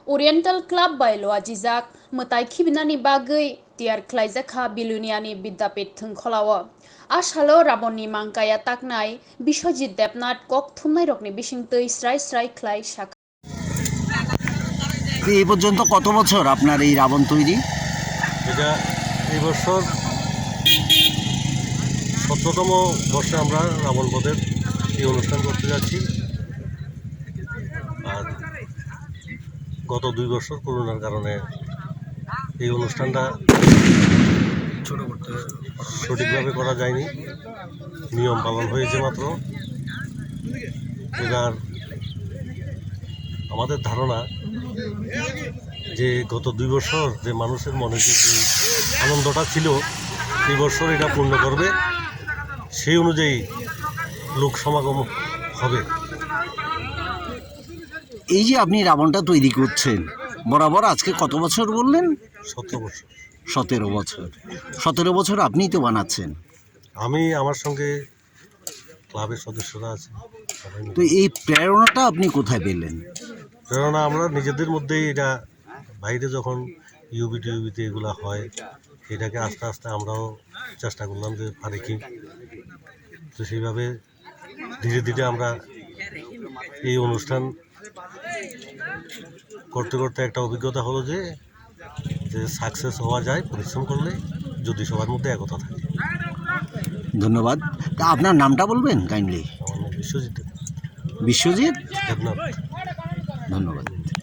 Oriental Club by Loajijak Mutai Kibinani Bagui Tiar Klaizaka Biluniani Bidapit Thungkolawa Ashalo Raboni Mankaya Taknai Bishojit Depnat Kok Thumnai Rokni Bishingtui Srai Srai Klai Shaka এই পর্যন্ত কত বছর আপনার এই রাবণ তৈরি? এটা এই বছর 17তম বর্ষে আমরা রাবণ বধের এই অনুষ্ঠান করতে যাচ্ছি। আর গত 2 বছর করোনার কারণে এই অনুষ্ঠানটা সঠিকভাবে করা যায়নি, নিয়ম পালন হয়েছে মাত্র। এবার আমাদের ধারণা যে গত 2 বছর যে মানুষের মনে যে আনন্দটা ছিল এই বছর এটা পূর্ণ করবে, সেই অনুযায়ী লোক সমাগম হবে। এই যে আপনি রাবণটা তৈরি করছেন বরাবর আজকে কত বছর বললেন? 17 বছর। 17 বছর। 17 বছর আপনিই তো বানাচ্ছেন। আমি, আমার সঙ্গে ক্লাবের সদস্যরা আছে। তো এই প্রেরণাটা আপনি কোথায় পেলেন? প্রেরণা আমরা নিজেদের মধ্যেই, এটা বাইরে যখন টিউবিতে এগুলো হয়, এটাকে আস্তে আস্তে আমরাও চেষ্টা করলাম যে পারি কি। তো সেইভাবে ধীরে ধীরে আমরা এই অনুষ্ঠান করতে করতে একটা অভিজ্ঞতা হলো যে সাকসেস হওয়া যায় পরিশ্রম করলে, যদি সবার মধ্যে একতা থাকে। ধন্যবাদ। তা আপনার নামটা বলবেন কাইন্ডলি? আমার নাম বিশ্বজিৎ বিশ্বজিৎ দেবনাথ।